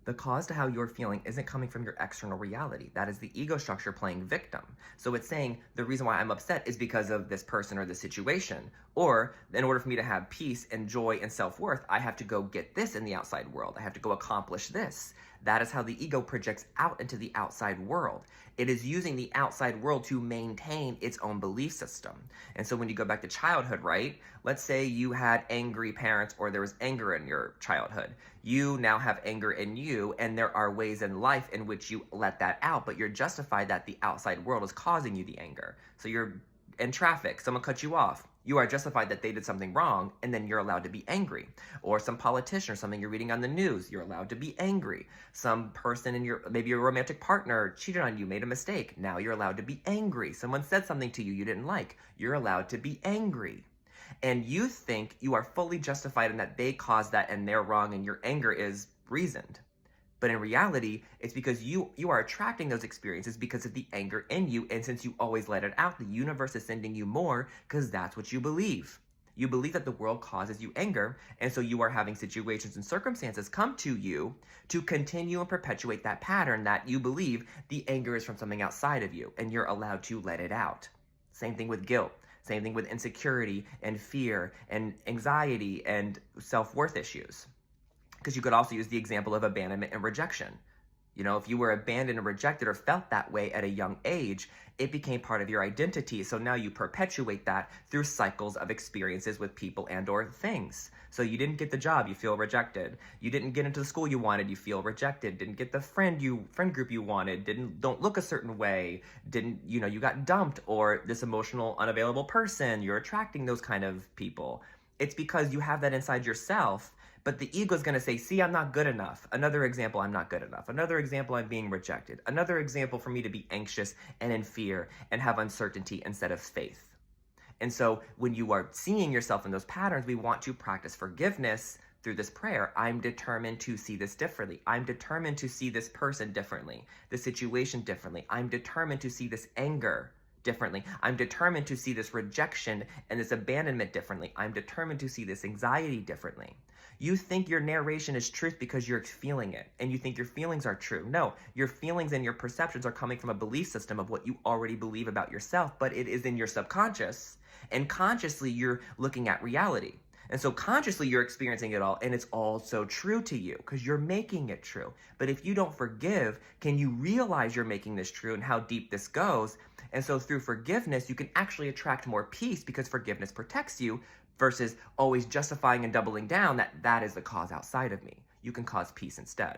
The cause to how you're feeling isn't coming from your external reality. That is the ego structure playing victim. So it's saying the reason why I'm upset is because of this person or this situation. Or in order for me to have peace and joy and self-worth, I have to go get this in the outside world. I have to go accomplish this. That is how the ego projects out into the outside world. It is using the outside world to maintain its own belief system. And so when you go back to childhood, right? Let's say you had angry parents or there was anger in your childhood. You now have anger in you, and there are ways in life in which you let that out, but you're justified that the outside world is causing you the anger. So you're in traffic, someone cut you off. You are justified that they did something wrong, and then you're allowed to be angry. Or some politician or something you're reading on the news, you're allowed to be angry. Some person in maybe your romantic partner cheated on you, made a mistake. Now you're allowed to be angry. Someone said something to you you didn't like. You're allowed to be angry. And you think you are fully justified in that they caused that and they're wrong and your anger is reasoned. But in reality, it's because you are attracting those experiences because of the anger in you. And since you always let it out, the universe is sending you more because that's what you believe. You believe that the world causes you anger. And so you are having situations and circumstances come to you to continue and perpetuate that pattern that you believe the anger is from something outside of you and you're allowed to let it out. Same thing with guilt. Same thing with insecurity and fear and anxiety and self-worth issues. Because you could also use the example of abandonment and rejection. You know, if you were abandoned and rejected or felt that way at a young age, it became part of your identity. So now you perpetuate that through cycles of experiences with people and or things. So you didn't get the job, you feel rejected. You didn't get into the school you wanted, you feel rejected. Didn't get the friend group you wanted, don't look a certain way, you got dumped, or this emotional unavailable person, you're attracting those kind of people. It's because you have that inside yourself. But the ego is going to say, see, I'm not good enough. Another example, I'm not good enough. Another example, I'm being rejected. Another example for me to be anxious and in fear and have uncertainty instead of faith. And so when you are seeing yourself in those patterns, we want to practice forgiveness through this prayer. I'm determined to see this differently. I'm determined to see this person differently, the situation differently. I'm determined to see this anger differently. I'm determined to see this rejection and this abandonment differently. I'm determined to see this anxiety differently. You think your narration is truth because you're feeling it, and you think your feelings are true. No, your feelings and your perceptions are coming from a belief system of what you already believe about yourself, but it is in your subconscious, and consciously you're looking at reality. And so consciously you're experiencing it all, and it's all so true to you because you're making it true. But if you don't forgive, can you realize you're making this true and how deep this goes? And so through forgiveness, you can actually attract more peace because forgiveness protects you versus always justifying and doubling down that is the cause outside of me. You can cause peace instead.